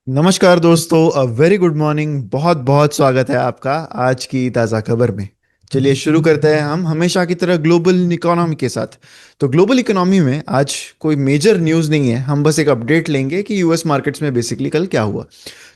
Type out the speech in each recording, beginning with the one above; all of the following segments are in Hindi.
नमस्कार दोस्तों, अ वेरी गुड मॉर्निंग। बहुत बहुत स्वागत है आपका आज की ताज़ा खबर में। चलिए शुरू करते हैं हम हमेशा की तरह ग्लोबल इकोनॉमी के साथ। तो ग्लोबल इकोनॉमी में आज कोई मेजर न्यूज़ नहीं है, हम बस एक अपडेट लेंगे कि यूएस मार्केट्स में बेसिकली कल क्या हुआ।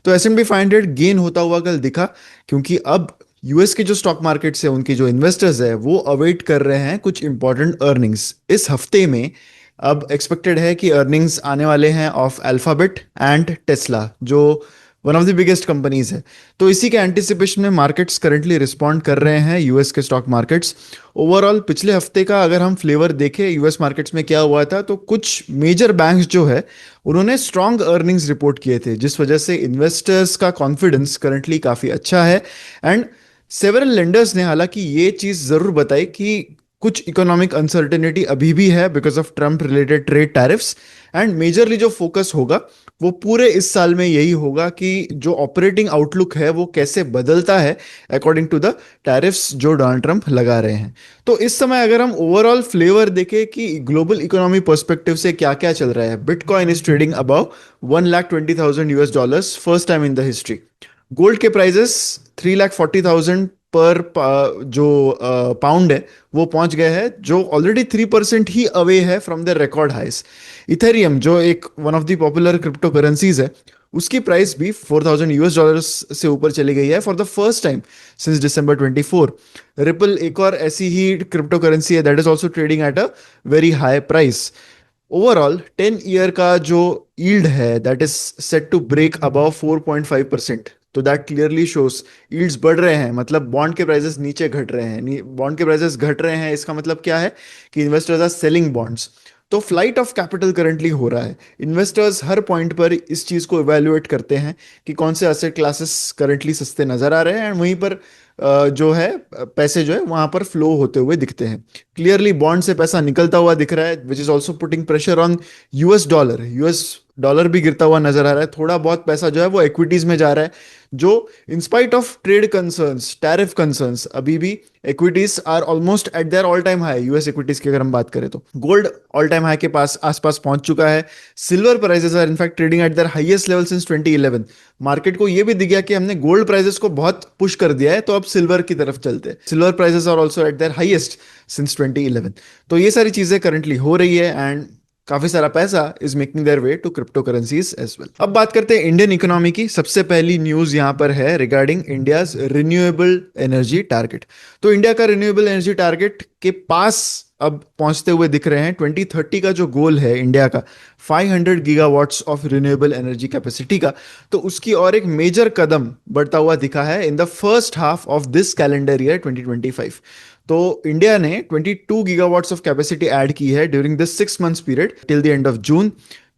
तो S&P 500 गेन होता हुआ कल दिखा, क्योंकि अब यूएस के जो स्टॉक मार्केट्स है उनके जो इन्वेस्टर्स है वो अवेट कर रहे हैं कुछ इंपॉर्टेंट अर्निंग्स इस हफ्ते में। अब एक्सपेक्टेड है कि अर्निंग्स आने वाले हैं ऑफ अल्फाबेट एंड टेस्ला, जो one of the biggest companies है। तो इसी के एंटिसिपेशन में मार्केट्स करंटली रिस्पॉन्ड कर रहे हैं, यूएस के स्टॉक मार्केट्स। ओवरऑल पिछले हफ्ते का अगर हम फ्लेवर देखें यूएस मार्केट्स में क्या हुआ था, तो कुछ मेजर बैंक्स जो है उन्होंने स्ट्रॉन्ग अर्निंग्स रिपोर्ट किए थे, जिस वजह से इन्वेस्टर्स का कॉन्फिडेंस करंटली काफ़ी अच्छा है। एंड सेवरल लेंडर्स ने हालांकि ये चीज़ ज़रूर बताई कि कुछ इकोनॉमिक अनसर्टेनिटी अभी भी है because of Trump related trade tariffs. And majorly जो फोकस होगा वो पूरे इस साल में यही होगा कि जो ऑपरेटिंग आउटलुक है वो कैसे बदलता है अकॉर्डिंग टू द टैरिफ्स जो डोनाल्ड ट्रंप लगा रहे हैं। तो इस समय अगर हम ओवरऑल फ्लेवर देखें कि ग्लोबल इकोनॉमी पर्सपेक्टिव से क्या क्या चल रहा है, bitcoin is trading about 1,20,000 US dollars first time in the history. Gold के प्राइजेस 3,40,000 पर जो पाउंड है वो पहुंच गए हैं, जो ऑलरेडी 3% ही अवे है फ्रॉम द रिकॉर्ड हाइस। इथेरियम जो एक one of the popular crypto currencies है, उसकी प्राइस भी 4,000 US डॉलर्स से ऊपर चली गई है for the first time since December 24। Ripple एक और ऐसी ही क्रिप्टो करेंसी है that is also trading at a very high price. Overall 10 year का जो यील्ड है that is set to break above 4.5%। तो दैट क्लियरली शोस यील्ड्स बढ़ रहे हैं, मतलब बॉन्ड के प्राइसेस नीचे घट रहे हैं। बॉन्ड के प्राइसेस घट रहे हैं, इसका मतलब क्या है कि इन्वेस्टर्स आर सेलिंग बॉन्ड्स। तो फ्लाइट ऑफ कैपिटल करंटली हो रहा है। इन्वेस्टर्स हर पॉइंट पर इस चीज को इवेल्युएट करते हैं कि कौन से एसेट क्लासेस करंटली सस्ते नजर आ रहे हैं, एंड वहीं पर जो है पैसे जो है वहां पर फ्लो होते हुए दिखते हैं। क्लियरली बॉन्ड से पैसा निकलता हुआ दिख रहा है, which is also putting pressure on US dollar. US dollar भी गिरता हुआ नजर आ रहा है। थोड़ा बहुत पैसा जो है वो इक्विटीज में जा रहा है, जो in spite of trade concerns, tariff concerns, अभी भी equities are almost at their all time high. US equities की अगर हम बात करें तो गोल्ड ऑल टाइम हाई के पास आसपास पहुंच चुका है। Silver prices are in fact trading at their highest level since 2011। Market को यह भी दिख गया कि हमने गोल्ड प्राइसेस को बहुत पुश कर दिया है, तो अब सिल्वर की तरफ चलते हैं। Silver prices are also at their highest since 2011। तो ये सारी चीजें करंटली हो रही है, एंड काफी सारा पैसा is making their way to crypto currencies as well. अब बात करते हैं इंडियन इकोनॉमी की। सबसे पहली न्यूज यहां पर है regarding India's renewable energy target. तो इंडिया का रिन्यूएबल एनर्जी टारगेट के पास अब पहुंचते हुए दिख रहे हैं। 2030 का जो गोल है इंडिया का, 500 gigawatts of renewable energy capacity का, तो उसकी और एक मेजर कदम बढ़ता हुआ दिखा है in the first half of this calendar year 2025। तो इंडिया ने 22 गीगावाट्स ऑफ कैपेसिटी ऐड की है during this 6 months period till the end of June.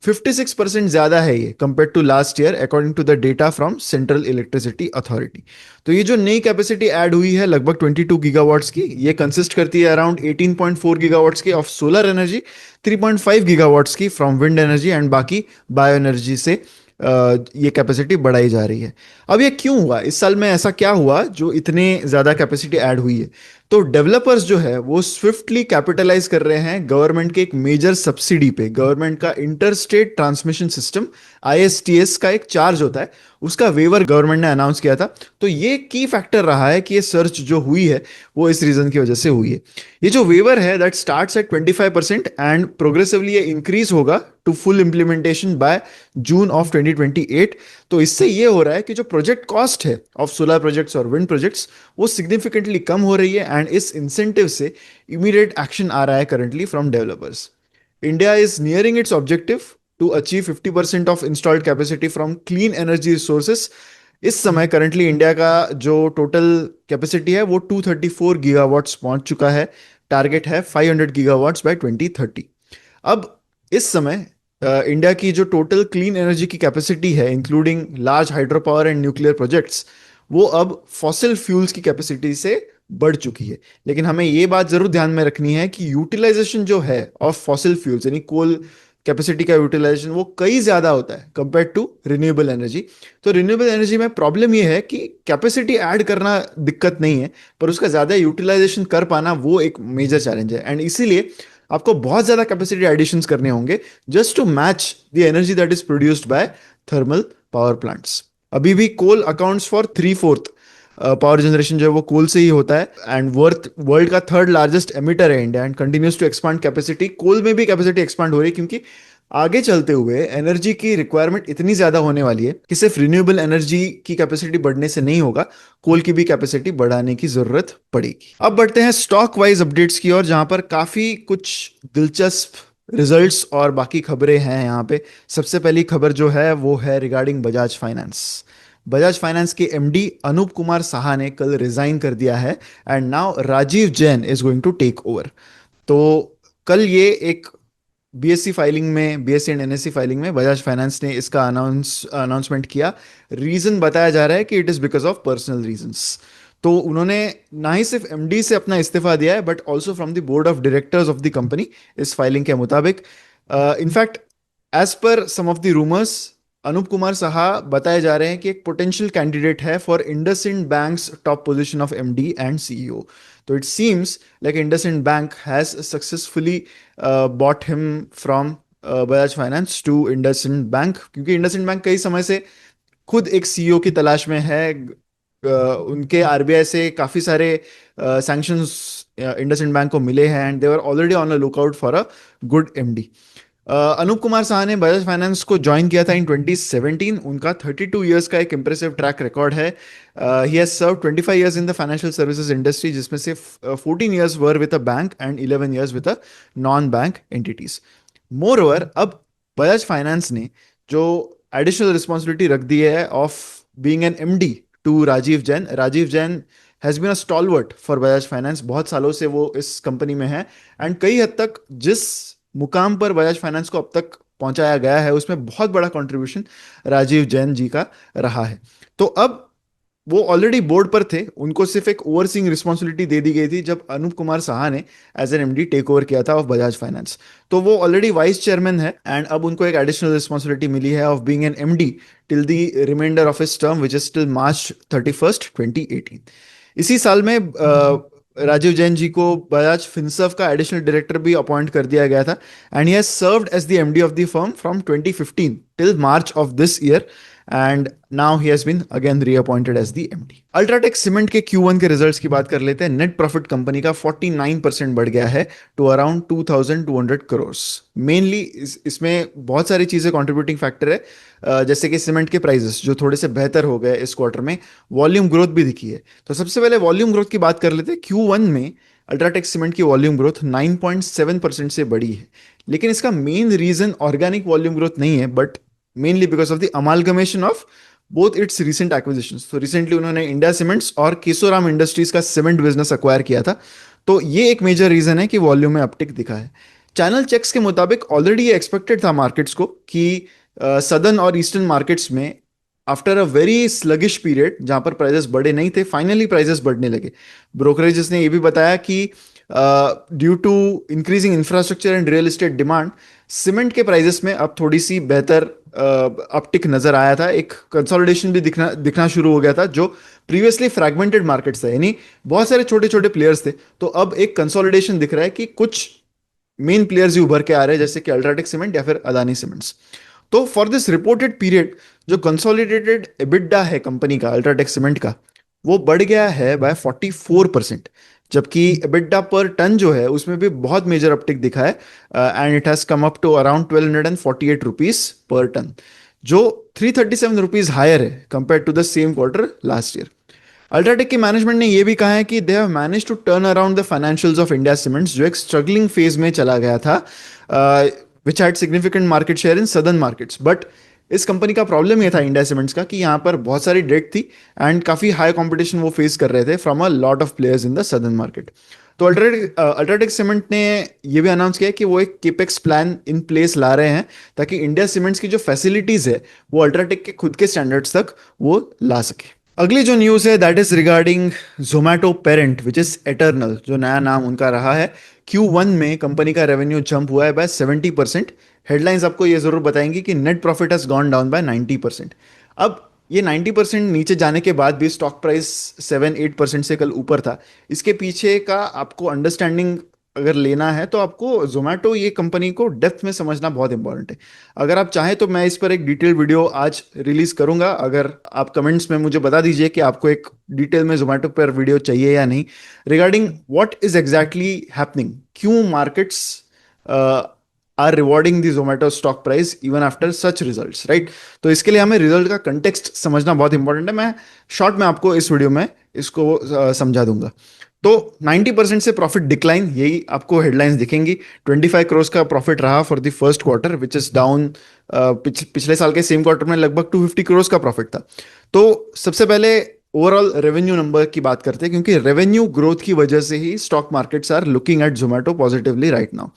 56% ज्यादा है ये compare to last year according to the data from central electricity authority. तो ये जो नई कैपेसिटी ऐड हुई है लगभग 22 गीगावाट्स की, ये कंसिस्ट करती है अराउंड 18.4 गीगावाट्स की ऑफ सोलर एनर्जी, 3.5 गीगावाट्स की फ्रॉम विंड एनर्जी, एंड बाकी बायो एनर्जी से ये कैपेसिटी बढ़ाई जा रही है। अब ये क्यों हुआ, इस साल में ऐसा क्या हुआ जो इतने ज्यादा कैपेसिटी ऐड हुई है? तो डेवलपर्स जो है वो स्विफ्टली कैपिटलाइज कर रहे हैं गवर्नमेंट के एक मेजर सब्सिडी पे। गवर्नमेंट का inter state transmission system, ISTS का एक चार्ज होता है, उसका वेवर गवर्नमेंट ने अनाउंस किया था। तो ये की फैक्टर रहा है कि ये सर्च जो हुई है वो इस रीजन की वजह से हुई है। ये जो वेवर है that starts at 25% and progressively ये इंक्रीज होगा to full implementation by June of 2028। तो इससे ये हो रहा है कि जो प्रोजेक्ट कॉस्ट है ऑफ सोलर प्रोजेक्ट्स और विंड प्रोजेक्ट्स वो सिग्निफिकेंटली कम हो रही है, एंड इस इंसेंटिव से इमीडिएट एक्शन आ रहा है currently from developers. India is nearing its objective to achieve 50% of installed capacity from clean energy resources. इस समय करंटली इंडिया का जो टोटल कैपेसिटी है वो 234 गीगावाट्स पहुंच चुका है। टारगेट है 500 गीगावाट्स बाय 2030। अब इस समय इंडिया की जो टोटल क्लीन एनर्जी की कैपेसिटी है including large hydro power and nuclear projects, वो अब फॉसिल फ्यूल्स की कैपेसिटी से बढ़ चुकी है। लेकिन हमें ये बात जरूर ध्यान में रखनी है कि यूटिलाइजेशन जो है ऑफ फॉसिल फ्यूल्स यानी कोल कैपेसिटी का यूटिलाइजेशन वो कई ज्यादा होता है कंपेयर टू रिन्यूएबल एनर्जी। तो रिन्यूएबल एनर्जी में प्रॉब्लम ये है कि कैपेसिटी ऐड करना दिक्कत नहीं है, पर उसका ज्यादा यूटिलाइजेशन कर पाना वो एक मेजर चैलेंज है। एंड इसीलिए आपको बहुत ज्यादा कैपेसिटी एडिशंस करने होंगे just to match the energy that is produced by thermal power plants. अभी भी coal accounts for three fourth power generation जो है वो कोल से ही होता है, एंड वर्थ वर्ल्ड का थर्ड लार्जेस्ट एमिटर है India, and continues to expand capacity. Coal में भी कैपेसिटी एक्सपांड हो रही है, क्योंकि आगे चलते हुए एनर्जी की रिक्वायरमेंट इतनी ज्यादा होने वाली है कि सिर्फ रिन्यूएबल एनर्जी की कैपेसिटी बढ़ने से नहीं होगा, कोल की भी कैपेसिटी बढ़ाने की जरूरत पड़ेगी। अब बढ़ते हैं स्टॉक वाइज अपडेट्स की ओर, जहां पर काफी कुछ दिलचस्प रिजल्ट्स और बाकी खबरें हैं यहाँ पे। सबसे पहली खबर जो है वो है रिगार्डिंग बजाज फाइनेंस। बजाज फाइनेंस के एमडी अनूप कुमार साहा ने कल रिजाइन कर दिया है, and now Rajiv Jain is going to take over. तो कल ये एक बीएससी फाइलिंग में, बीएससी एंड एनएससी फाइलिंग में बजाज फाइनेंस ने इसका अनाउंसमेंट किया। रीजन बताया जा रहा है कि it is because of personal reasons. तो उन्होंने ना ही सिर्फ एमडी से अपना इस्तीफा दिया है, but also from the board of directors of the company, इस फाइलिंग के मुताबिक। In fact as per some of the rumours, Anup Kumar Saha बताए जा रहे हैं कि एक पोटेंशियल कैंडिडेट है for IndusInd bank's top position of MD and CEO. तो it seems like IndusInd bank has successfully bought him from Bajaj finance to IndusInd bank, क्योंकि इंडसइंड बैंक कई समय से खुद एक सीईओ की तलाश में है। उनके आरबीआई से काफी सारे सैंक्शंस इंडसइंड बैंक को मिले हैं, and they were already on a lookout for a good MD. Anup Kumar Saha ने बजाज फाइनेंस को ज्वाइन किया था इन 2017। उनका 32 इयर्स का एक इंप्रेसिव ट्रैक रिकॉर्ड है। He has serve 25 years in the financial services industry, जिसमें से 14 years were with a bank and 11 years with a non bank entities. Moreover, अब बजाज फाइनेंस ने जो एडिशनल रिस्पॉन्सिबिलिटी रख दी है of being an MD to Rajiv Jain. Rajiv Jain has been a stalwart for Bajaj Finance, बहुत सालों से वो इस कंपनी में है, एंड कई हद तक जिस मुकाम पर बजाज फाइनेंस को अब तक पहुंचाया गया है उसमें बहुत बड़ा कंट्रीब्यूशन राजीव जैन जी का रहा है। तो अब वो ऑलरेडी बोर्ड पर थे, उनको सिर्फ एक ओवरसीइंग रिस्पॉन्सिबिलिटी दे दी गई थी जब अनूप कुमार साहा ने as an MD take over किया था ऑफ बजाज फाइनेंस। तो वो ऑलरेडी वाइस चेयरमैन है, एंड अब उनको एक एडिशनल रिस्पॉन्सिबिलिटी मिली है of being an MD till the reminder of his term, which is till March 31st 2018। इसी साल में राजीव जैन जी को बजाज फिनसर्व का एडिशनल डायरेक्टर भी अपॉइंट कर दिया गया था, and he has served as the MD of the firm from 2015 till March of this year, and now he has been again reappointed as the MD. UltraTech cement के Q1 के रिजल्ट्स की बात कर लेते हैं। नेट प्रॉफिट कंपनी का 49% बढ़ गया है टू अराउंड 2200 करोड़। मेनली इसमें बहुत सारी चीजें कंट्रीब्यूटिंग फैक्टर है, जैसे कि सीमेंट के प्राइसेस जो थोड़े से बेहतर हो गए इस क्वार्टर में, वॉल्यूम ग्रोथ भी दिखी है। तो सबसे पहले वॉल्यूम ग्रोथ की बात कर लेते हैं। Q1 में अल्ट्राटेक सीमेंट की वॉल्यूम ग्रोथ 9.7% से बढ़ी है, लेकिन इसका main reason organic volume growth नहीं है, but mainly because of the amalgamation of both its recent acquisitions. तो रिसेंटली उन्होंने इंडिया सीमेंट्स और केशोराम इंडस्ट्रीज का सीमेंट बिजनेस अक्वायर किया था, तो ये एक मेजर रीजन है कि वॉल्यूम में अपटिक दिखा है। चैनल चेक्स के मुताबिक ऑलरेडी ये एक्सपेक्टेड था मार्केट्स को कि सदर्न और ईस्टर्न मार्केट्स में after a very sluggish period जहां पर प्राइजेस बढ़े नहीं थे, फाइनली प्राइजेस बढ़ने लगे। ब्रोकरेजेस ने यह भी बताया कि due to increasing infrastructure and real estate demand, cement के प्राइजेस में अब थोड़ी सी बेहतर अपटिक नजर आया था। एक कंसोलिडेशन भी दिखना दिखना शुरू हो गया था, जो प्रीवियसली फ्रैगमेंटेड मार्केट्स था, यानी बहुत सारे छोटे छोटे प्लेयर्स थे, तो अब एक कंसोलिडेशन दिख रहा है कि कुछ मेन प्लेयर्स ही उभर के आ रहे हैं, जैसे कि अल्ट्राटेक सीमेंट या फिर अदानी सीमेंट्स। तो फॉर दिस रिपोर्टेड पीरियड जो कंसोलिडेटेड एबिडा है कंपनी का, अल्ट्राटेक सीमेंट का, वो बढ़ गया है बाय 44%, जबकि एबिडा पर टन जो है उसमें भी बहुत मेजर अपटिक दिखा है, and it has come up to around 1248 rupees per ton, जो 337 रुपीज हायर है compare to the same quarter last year. UltraTech की मैनेजमेंट ने यह भी कहा है कि they have manage to turn around the financials of India Cements, जो एक स्ट्रगलिंग फेज में चला गया था, which had significant market share in southern markets. But इस कंपनी का प्रॉब्लम यह था इंडिया सीमेंट्स का कि यहाँ पर बहुत सारी डेट थी, एंड काफी हाई कंपटीशन वो फेस कर रहे थे from a lot of players in the southern market. तो अल्ट्राटेक सीमेंट ने यह भी अनाउंस किया कि वो एक केपेक्स प्लान इन प्लेस ला रहे हैं, ताकि इंडिया सीमेंट्स की जो फैसिलिटीज है वो अल्ट्राटेक के खुद के स्टैंडर्ड्स तक वो ला सके। अगली जो न्यूज है that is regarding Zomato parent which is eternal, जो नया नाम उनका रहा है। Q1 में कंपनी का रेवेन्यू जंप हुआ है बाय 70%। हेडलाइंस आपको ये जरूर बताएंगी कि net profit has gone down by 90%। अब ये 90% नीचे जाने के बाद भी स्टॉक प्राइस 7-8% से कल ऊपर था। इसके पीछे का आपको अंडरस्टैंडिंग अगर लेना है तो आपको जोमेटो ये कंपनी को डेप्थ में समझना बहुत इंपॉर्टेंट है। अगर आप चाहें तो मैं इस पर एक डिटेल वीडियो आज रिलीज करूंगा। अगर आप कमेंट्स में मुझे बता दीजिए कि आपको एक डिटेल में जोमेटो पर वीडियो चाहिए या नहीं, regarding what is exactly happening, क्यों markets are rewarding the Zomato stock price even after such results, right. तो इसके लिए हमें रिजल्ट का कंटेक्स्ट समझना बहुत इंपॉर्टेंट है। मैं शॉर्ट में आपको इस वीडियो में इसको समझा दूंगा। तो 90% से प्रॉफिट डिक्लाइन, यही आपको हेडलाइंस दिखेंगी। 25 करोड़ का प्रॉफिट रहा for the first quarter which is down. पिछले साल के सेम क्वार्टर में लगभग 250 करोड़ का प्रॉफिट था। तो सबसे पहले ओवरऑल रेवेन्यू नंबर की बात करते हैं, क्योंकि रेवेन्यू ग्रोथ की वजह से ही stock markets are looking at Zomato positively right now.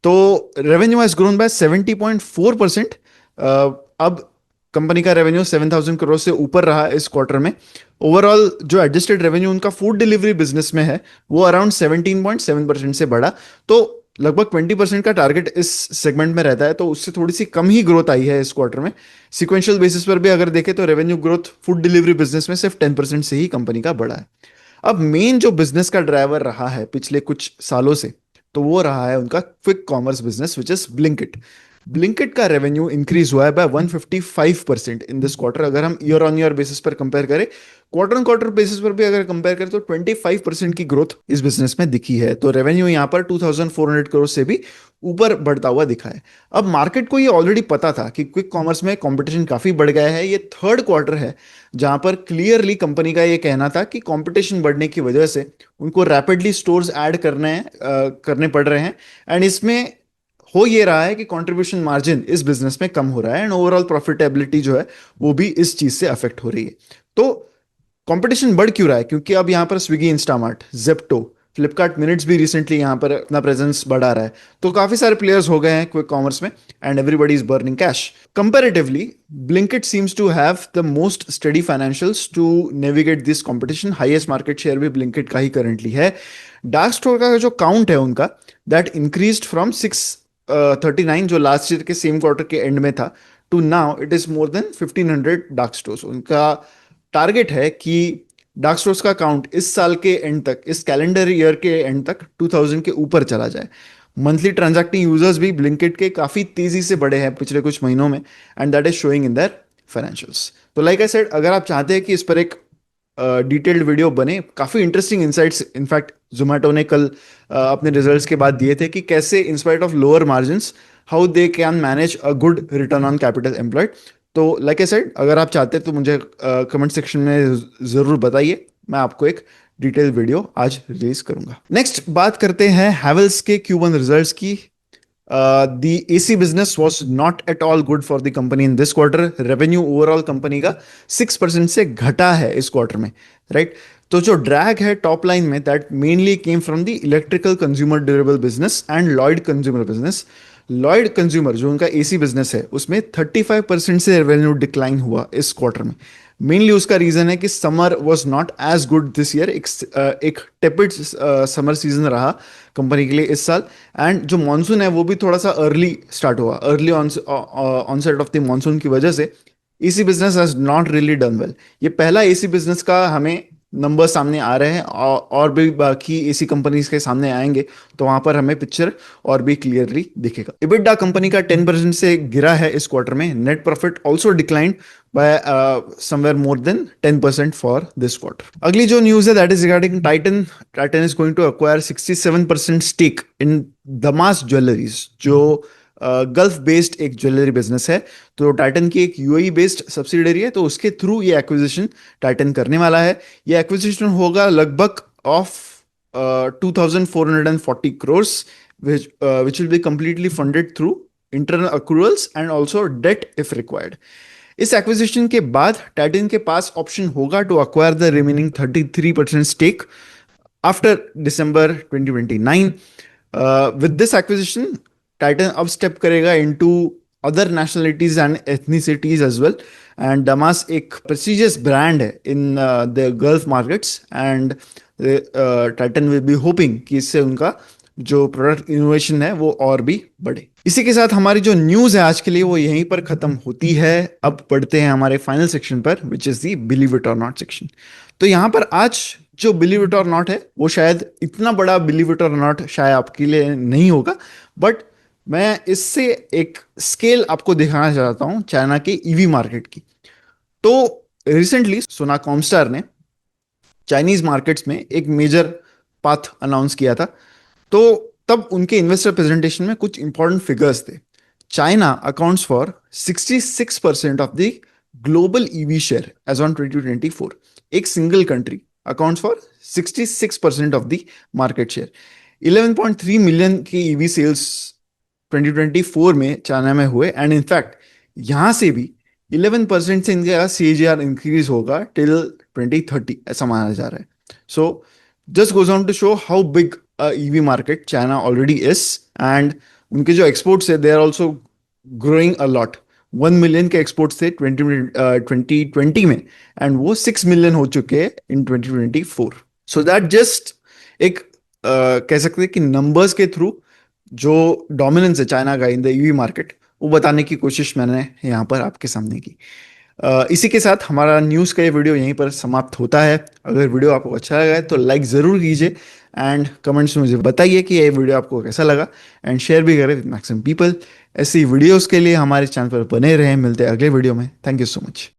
तो रेवेन्यू हैज ग्रोन बाय 70.4%। अब कंपनी का रेवेन्यू 7,000 करोड़ से ऊपर रहा इस क्वार्टर में। ओवरऑल जो एडजस्टेड रेवेन्यू उनका फूड डिलीवरी बिजनेस में है वो अराउंड 17.7% से बढ़ा। तो लगभग 20% का टारगेट इस सेगमेंट में रहता है, तो उससे थोड़ी सी कम ही ग्रोथ आई है इस क्वार्टर में। सिक्वेंशियल बेसिस पर भी अगर देखें तो revenue growth food delivery business में सिर्फ 10% से ही कंपनी का बढ़ा है। अब मेन जो बिजनेस का ड्राइवर रहा है पिछले कुछ सालों से, तो वो रहा है उनका quick commerce business which is Blinkit. Blinkit का रेवेन्यू इंक्रीज हुआ है बाय 155% इन दिस क्वार्टर। अगर हम ईयर ऑन ईयर बेसिस पर कंपेयर करें, क्वार्टर ऑन क्वार्टर बेसिस पर भी अगर कंपेयर करें, तो 25% की ग्रोथ इस बिजनेस में दिखी है। तो रेवेन्यू यहां पर 2,400 करोड़ से भी ऊपर बढ़ता हुआ दिखा है। अब मार्केट को ये ऑलरेडी पता था कि क्विक कॉमर्स में कंपटीशन काफी बढ़ गया है। ये थर्ड क्वार्टर है जहां पर क्लियरली कंपनी का ये कहना था कि कंपटीशन बढ़ने की वजह से उनको रैपिडली स्टोर्स ऐड करने पड़ रहे हैं। एंड इसमें हो ये रहा है कि कंट्रीब्यूशन मार्जिन इस बिजनेस में कम हो रहा है, एंड ओवरऑल प्रॉफिटेबिलिटी जो है वो भी इस चीज से अफेक्ट हो रही है। तो कंपटीशन बढ़ क्यों रहा है? क्योंकि अब यहां पर Swiggy, Instamart, Zepto, Flipkart minutes भी रिसेंटली यहां पर अपना प्रेजेंस बढ़ा रहा है। तो काफी सारे प्लेयर्स हो गए हैं क्विक कॉमर्स में, and everybody is burning cash. Comparatively Blinkit seems to have the most steady financials to navigate this competition. Highest market share भी ब्लिंकिट का ही करंटली है। डार्क स्टोर का जो काउंट है उनका, दैट इंक्रीज्ड फ्रॉम 639 जो लास्ट ईयर के सेम क्वार्टर के एंड में था, to now it is more than 1500 dark stores. उनका टारगेट है कि डार्क स्टोर्स का काउंट इस साल के एंड तक, इस कैलेंडर ईयर के एंड तक 2000 के ऊपर चला जाए। मंथली ट्रांजैक्टिंग यूजर्स भी ब्लिंकिट के काफी तेजी से बढ़े हैं पिछले कुछ महीनों में, and that is showing in their financials. तो लाइक आई सेड, अगर आप चाहते हैं कि इस पर एक डिटेल्ड वीडियो बने, काफी इंटरेस्टिंग इंसाइट्स इनफैक्ट जोमेटो ने कल अपने रिजल्ट्स के बाद दिए थे कि कैसे in spite of lower margins how they can manage a good return on capital employed. तो लाइक आई सेड, अगर आप चाहते हैं तो मुझे कमेंट सेक्शन में जरूर बताइए, मैं आपको एक डिटेल वीडियो आज रिलीज करूंगा। नेक्स्ट बात करते हैं हैवेल्स के Q1 रिजल्ट्स की। The AC business was not at all good for the company in this quarter. Revenue overall company का 6% से घटा है इस क्वार्टर में, राइट। तो जो ड्रैग है टॉप लाइन में, that mainly came from the electrical consumer durable business and Lloyd consumer business. Lloyd consumer जो उनका एसी बिजनेस है, उसमें 35% से रेवेन्यू डिक्लाइन हुआ इस क्वार्टर में। मेनली उसका रीजन है कि summer was not as good this year. एक टेपिड समर सीजन रहा कंपनी के लिए इस साल, एंड जो मानसून है वो भी थोड़ा सा अर्ली स्टार्ट हुआ। Early onset of the monsoon की वजह से AC business has not really done well. ये पहला एसी बिजनेस का हमें नंबर सामने आ रहे हैं, और भी बाकी एसी कंपनीज के सामने आएंगे तो वहां पर हमें पिक्चर और भी क्लियरली दिखेगा। इबिडा कंपनी का 10% से गिरा है इस क्वार्टर में। Net profit also declined by somewhere more than 10% for this quarter. अगली जो न्यूज है that is regarding Titan. Titan is going to acquire 67% stake in Damas jewelleries, जो गल्फ बेस्ड एक ज्वेलरी बिजनेस है। तो टाइटन की एक यूएई बेस्ड सब्सिडरी है, तो उसके थ्रू ये एक्विजिशन टाइटन करने वाला है। ये एक्विजिशन होगा लगभग of 2,440 crores, which will be completely funded through internal accruals and also debt if required. इस एक्विजिशन के बाद टाइटन के पास ऑप्शन होगा to acquire the remaining 33% stake after December 2029. With this acquisition, Titan अब स्टेप करेगा into other nationalities and ethnicities as well. And Damas एक प्रेस्टिजियस ब्रांड है in the Gulf markets, and Titan will be hoping कि इससे उनका जो प्रोडक्ट इनोवेशन है वो और भी बढ़े। इसी के साथ हमारी जो न्यूज है आज के लिए वो यहीं पर खत्म होती है। अब पढ़ते हैं हमारे फाइनल सेक्शन पर, which is the believe it और नॉट सेक्शन। तो यहाँ पर आज जो बिलीव इट और नॉट है, वो शायद इतना बड़ा बिलीव इट और नॉट शायद आपके लिए नहीं होगा, बट मैं इससे एक स्केल आपको दिखाना चाहता हूँ चाइना के ईवी मार्केट की। तो रिसेंटली सोना कॉमस्टार ने चाइनीज मार्केट्स में एक मेजर पाथ अनाउंस किया था। तो तब उनके इन्वेस्टर प्रेजेंटेशन में कुछ इंपॉर्टेंट फिगर्स थे। China accounts for 66% of the global EV share as on 2024। एक single country accounts for 66% of the market share. 11.3 million की ईवी सेल्स 2024 में चाइना में हुए, एंड इनफैक्ट यहां से भी 11% से इनका सीएजीआर इंक्रीज होगा टिल 2030, ऐसा माना जा रहा है। So just goes on to show how big EV market China already is, and उनके जो एक्सपोर्ट्स है they are also growing a lot. 1 million के एक्सपोर्ट्स थे 2020 में, एंड वो 6 मिलियन हो चुके हैं इन 2024। सो दैट जस्ट एक कह सकते हैं कि नंबर्स के थ्रू जो डोमिनेंस है चाइना का इन द ईवी मार्केट, वो बताने की कोशिश मैंने यहाँ पर आपके सामने की। इसी के साथ हमारा न्यूज़ का ये वीडियो यहीं पर समाप्त होता है। अगर वीडियो आपको अच्छा लगा है तो लाइक ज़रूर कीजिए, एंड कमेंट्स में मुझे बताइए कि ये वीडियो आपको कैसा लगा, एंड शेयर भी करें विद मैक्सिमम पीपल। ऐसी वीडियोस के लिए हमारे चैनल पर बने रहें। मिलते हैं अगले वीडियो में। Thank you so much.